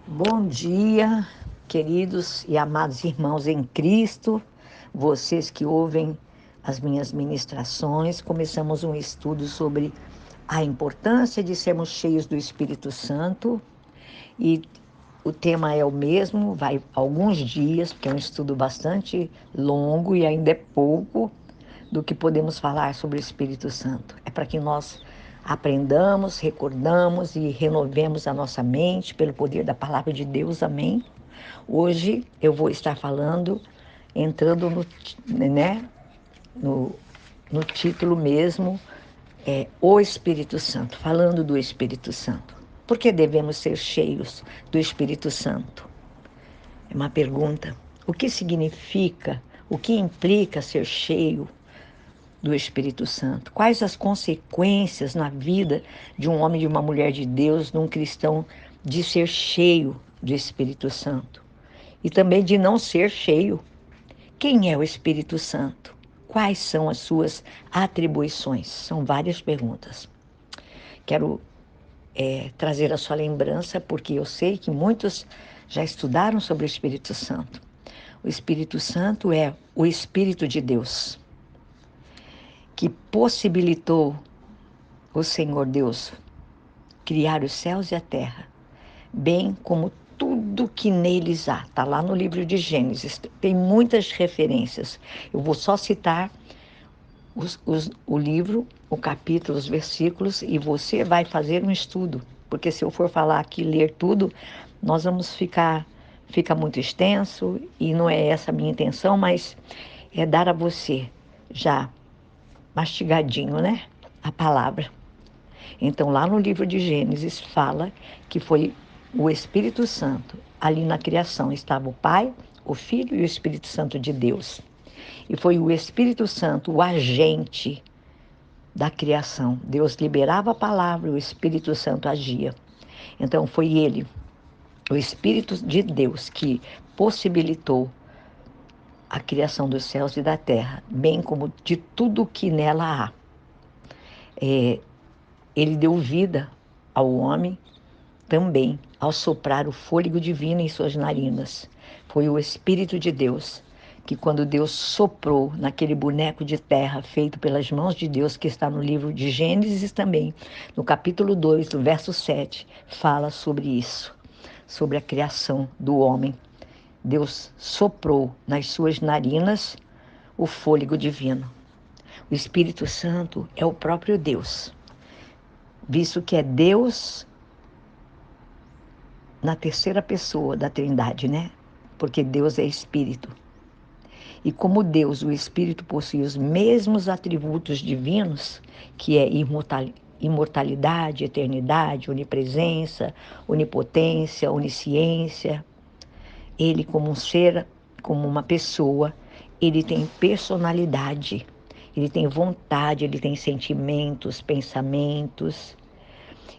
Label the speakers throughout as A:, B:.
A: Bom dia, queridos e amados irmãos em Cristo, vocês que ouvem as minhas ministrações. Começamos um estudo sobre a importância de sermos cheios do Espírito Santo e o tema é o mesmo, vai alguns dias, porque é um estudo bastante longo e ainda é pouco do que podemos falar sobre o Espírito Santo. É para que nós aprendamos, recordamos e renovemos a nossa mente pelo poder da palavra de Deus. Amém? Hoje eu vou estar falando, entrando no, no título mesmo, O Espírito Santo, falando do Espírito Santo. Por que devemos ser cheios do Espírito Santo? É uma pergunta. O que significa, o que implica ser cheio do Espírito Santo? Quais as consequências na vida de um homem e de uma mulher de Deus, de um cristão, de ser cheio do Espírito Santo? E também de não ser cheio. Quem é o Espírito Santo? Quais são as suas atribuições? São várias perguntas. Quero trazer a sua lembrança, porque eu sei que muitos já estudaram sobre o Espírito Santo. O Espírito Santo é o Espírito de Deus, que possibilitou o Senhor Deus criar os céus e a terra, bem como tudo que neles há. Está lá no livro de Gênesis, tem muitas referências. Eu vou só citar o livro, o capítulo, os versículos, e você vai fazer um estudo, porque se eu for falar aqui, ler tudo, nós vamos fica muito extenso, e não é essa a minha intenção, mas é dar a você, já mastigadinho, né, a palavra. Então, lá no livro de Gênesis, fala que foi o Espírito Santo. Ali na criação estava o Pai, o Filho e o Espírito Santo de Deus. E foi o Espírito Santo o agente da criação. Deus liberava a palavra e o Espírito Santo agia. Então, foi ele, o Espírito de Deus, que possibilitou a criação dos céus e da terra, bem como de tudo que nela há. Ele deu vida ao homem também, ao soprar o fôlego divino em suas narinas. Foi o Espírito de Deus que, quando Deus soprou naquele boneco de terra feito pelas mãos de Deus, que está no livro de Gênesis também, no capítulo 2, do verso 7, fala sobre isso, sobre a criação do homem. Deus soprou nas suas narinas o fôlego divino. O Espírito Santo é o próprio Deus, visto que é Deus na terceira pessoa da Trindade, né? Porque Deus é Espírito. E como Deus, o Espírito, possui os mesmos atributos divinos, que é imortalidade, eternidade, onipresença, onipotência, onisciência, ele como um ser, como uma pessoa, ele tem personalidade, ele tem vontade, ele tem sentimentos, pensamentos,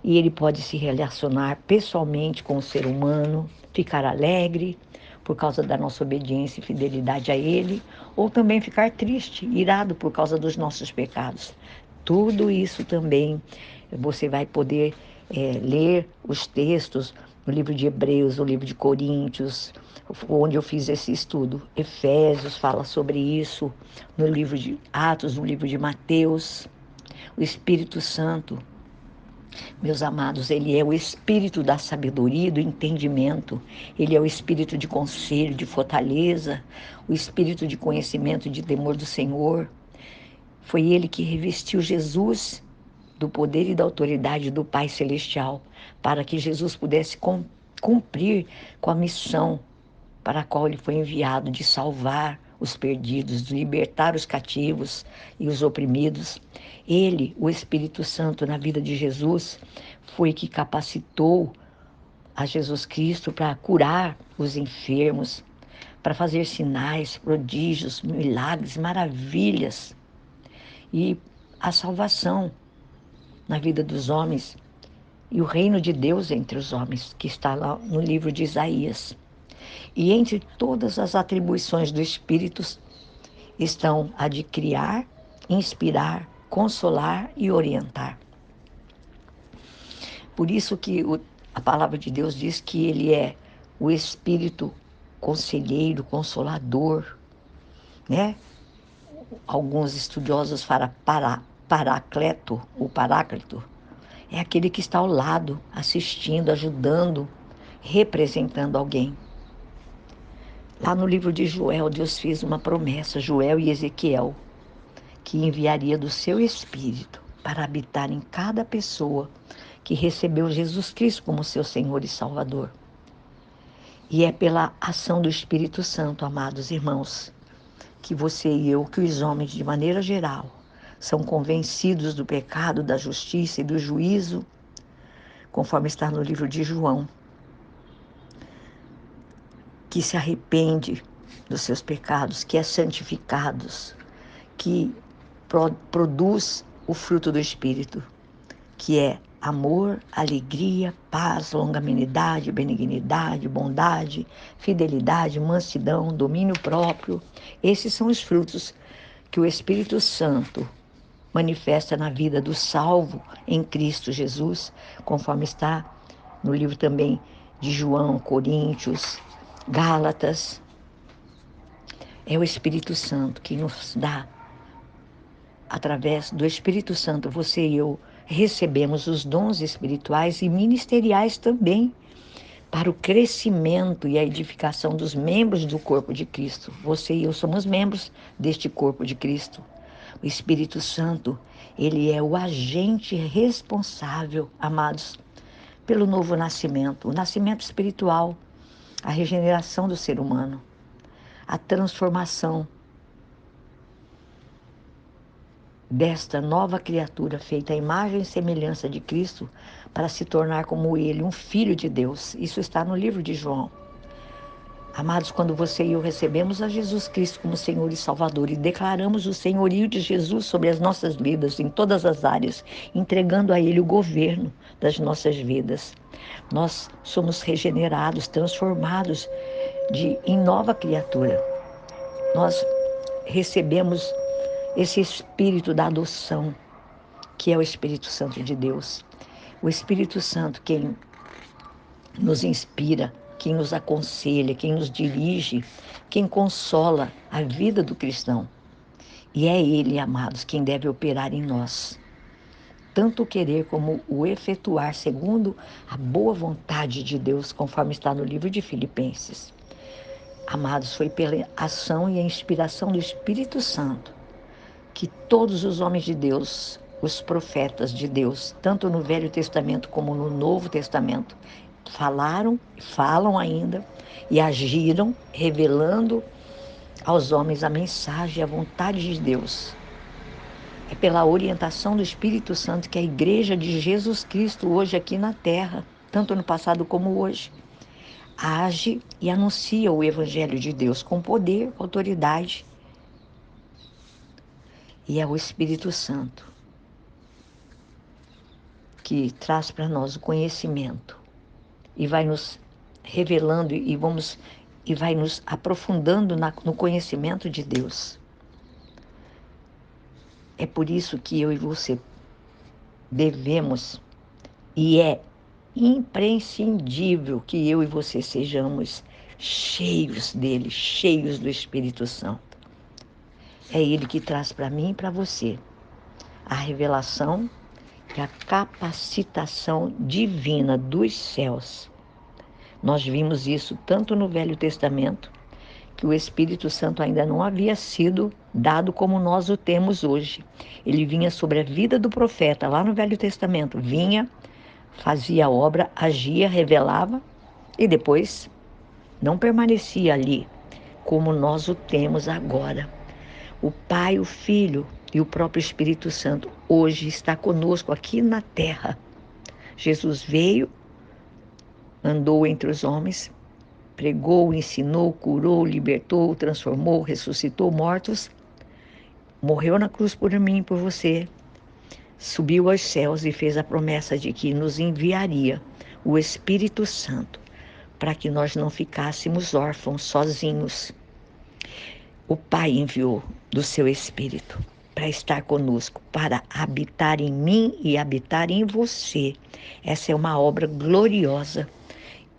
A: e ele pode se relacionar pessoalmente com o ser humano, ficar alegre por causa da nossa obediência e fidelidade a ele, ou também ficar triste, irado por causa dos nossos pecados. Tudo isso também você vai poder ler os textos no livro de Hebreus, no livro de Coríntios, onde eu fiz esse estudo. Efésios fala sobre isso, no livro de Atos, no livro de Mateus. O Espírito Santo, meus amados, ele é o espírito da sabedoria e do entendimento. Ele é o espírito de conselho, de fortaleza, o espírito de conhecimento e de temor do Senhor. Foi ele que revestiu Jesus do poder e da autoridade do Pai Celestial, para que Jesus pudesse cumprir com a missão para a qual ele foi enviado, de salvar os perdidos, de libertar os cativos e os oprimidos. Ele, o Espírito Santo, na vida de Jesus, foi que capacitou a Jesus Cristo para curar os enfermos, para fazer sinais, prodígios, milagres, maravilhas e a salvação na vida dos homens e o reino de Deus entre os homens, que está lá no livro de Isaías. E entre todas as atribuições do Espírito estão a de criar, inspirar, consolar e orientar. Por isso que A palavra de Deus diz que ele é o Espírito conselheiro, consolador, né? Alguns estudiosos falam paracleto, o paráclito. É aquele que está ao lado, assistindo, ajudando, representando alguém. Lá no livro de Joel, Deus fez uma promessa, Joel e Ezequiel, que enviaria do seu Espírito para habitar em cada pessoa que recebeu Jesus Cristo como seu Senhor e Salvador. E é pela ação do Espírito Santo, amados irmãos, que você e eu, que os homens, de maneira geral, são convencidos do pecado, da justiça e do juízo, conforme está no livro de João, que se arrepende dos seus pecados, que é santificados, que produz o fruto do Espírito, que é amor, alegria, paz, longanimidade, benignidade, bondade, fidelidade, mansidão, domínio próprio. Esses são os frutos que o Espírito Santo manifesta na vida do salvo em Cristo Jesus, conforme está no livro também de João, Coríntios, Gálatas. É o Espírito Santo que nos dá, através do Espírito Santo, você e eu recebemos os dons espirituais e ministeriais também, para o crescimento e a edificação dos membros do corpo de Cristo. Você e eu somos membros deste corpo de Cristo. O Espírito Santo, ele é o agente responsável, amados, pelo novo nascimento, o nascimento espiritual, a regeneração do ser humano, a transformação desta nova criatura feita à imagem e semelhança de Cristo para se tornar como ele, um filho de Deus. Isso está no livro de João. Amados, quando você e eu recebemos a Jesus Cristo como Senhor e Salvador e declaramos o senhorio de Jesus sobre as nossas vidas, em todas as áreas, entregando a Ele o governo das nossas vidas, nós somos regenerados, transformados em nova criatura. Nós recebemos esse Espírito da adoção, que é o Espírito Santo de Deus. O Espírito Santo, quem nos inspira, quem nos aconselha, quem nos dirige, quem consola a vida do cristão. E é Ele, amados, quem deve operar em nós, tanto o querer como o efetuar segundo a boa vontade de Deus, conforme está no livro de Filipenses. Amados, foi pela ação e a inspiração do Espírito Santo que todos os homens de Deus, os profetas de Deus, tanto no Velho Testamento como no Novo Testamento, falaram, falam ainda e agiram, revelando aos homens a mensagem e a vontade de Deus. É pela orientação do Espírito Santo que a Igreja de Jesus Cristo, hoje aqui na Terra, tanto no passado como hoje, age e anuncia o Evangelho de Deus com poder, autoridade. E é o Espírito Santo que traz para nós o conhecimento e vai nos revelando e vai nos aprofundando no conhecimento de Deus. É por isso que eu e você devemos, e é imprescindível que eu e você sejamos cheios dele, cheios do Espírito Santo. É ele que traz para mim e para você a revelação e a capacitação divina dos céus. Nós vimos isso tanto no Velho Testamento, que o Espírito Santo ainda não havia sido dado como nós o temos hoje. Ele vinha sobre a vida do profeta, lá no Velho Testamento. Vinha, fazia a obra, agia, revelava e depois não permanecia ali, como nós o temos agora. O Pai, o Filho e o próprio Espírito Santo hoje está conosco aqui na terra. Jesus veio, andou entre os homens, pregou, ensinou, curou, libertou, transformou, ressuscitou mortos, morreu na cruz por mim e por você, subiu aos céus e fez a promessa de que nos enviaria o Espírito Santo para que nós não ficássemos órfãos, sozinhos. O Pai enviou do seu Espírito. para estar conosco, para habitar em mim e habitar em você. Essa é uma obra gloriosa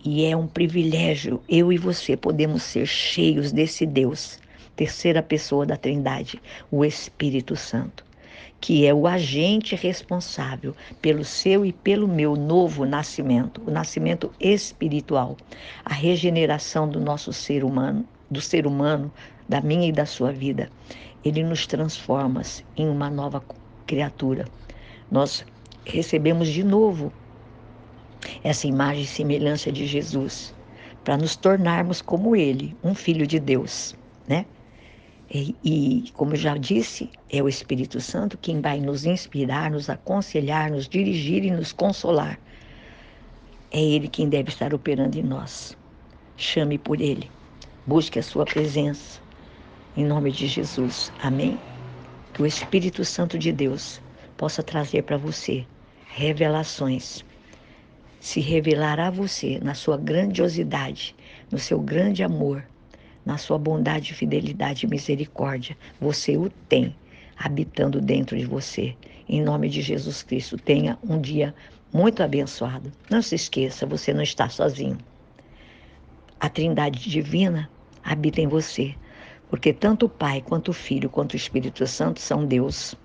A: e é um privilégio. Eu e você podemos ser cheios desse Deus, terceira pessoa da Trindade, o Espírito Santo, que é o agente responsável pelo seu e pelo meu novo nascimento, o nascimento espiritual, a regeneração do nosso ser humano, da minha e da sua vida. Ele nos transforma em uma nova criatura. Nós recebemos de novo essa imagem e semelhança de Jesus, para nos tornarmos como Ele, um filho de Deus, né? Como eu já disse, é o Espírito Santo quem vai nos inspirar, nos aconselhar, nos dirigir e nos consolar. É Ele quem deve estar operando em nós. Chame por Ele, busque a sua presença, em nome de Jesus. Amém? Que o Espírito Santo de Deus possa trazer para você revelações, se revelar a você na sua grandiosidade, no seu grande amor, na sua bondade, fidelidade e misericórdia. Você o tem habitando dentro de você. Em nome de Jesus Cristo, tenha um dia muito abençoado. Não se esqueça, você não está sozinho. A Trindade Divina habita em você, porque tanto o Pai, quanto o Filho, quanto o Espírito Santo são Deus.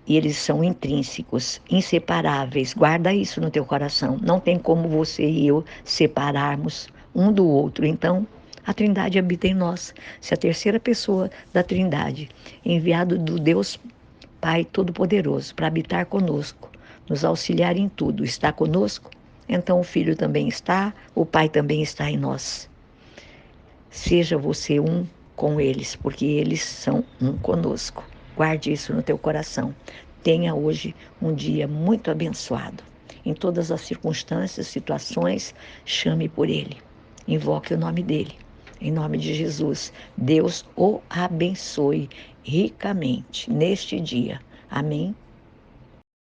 A: E eles são intrínsecos, inseparáveis. Guarda isso no teu coração. Não tem como você e eu separarmos um do outro. Então, a Trindade habita em nós. Se a terceira pessoa da Trindade, enviado do Deus Pai Todo-Poderoso para habitar conosco, nos auxiliar em tudo, está conosco, então o Filho também está, o Pai também está em nós. Seja você um com eles, porque eles são um conosco. Guarde isso no teu coração. Tenha hoje um dia muito abençoado. Em todas as circunstâncias, situações, chame por Ele. Invoque o nome dEle. Em nome de Jesus, Deus o abençoe ricamente neste dia. Amém?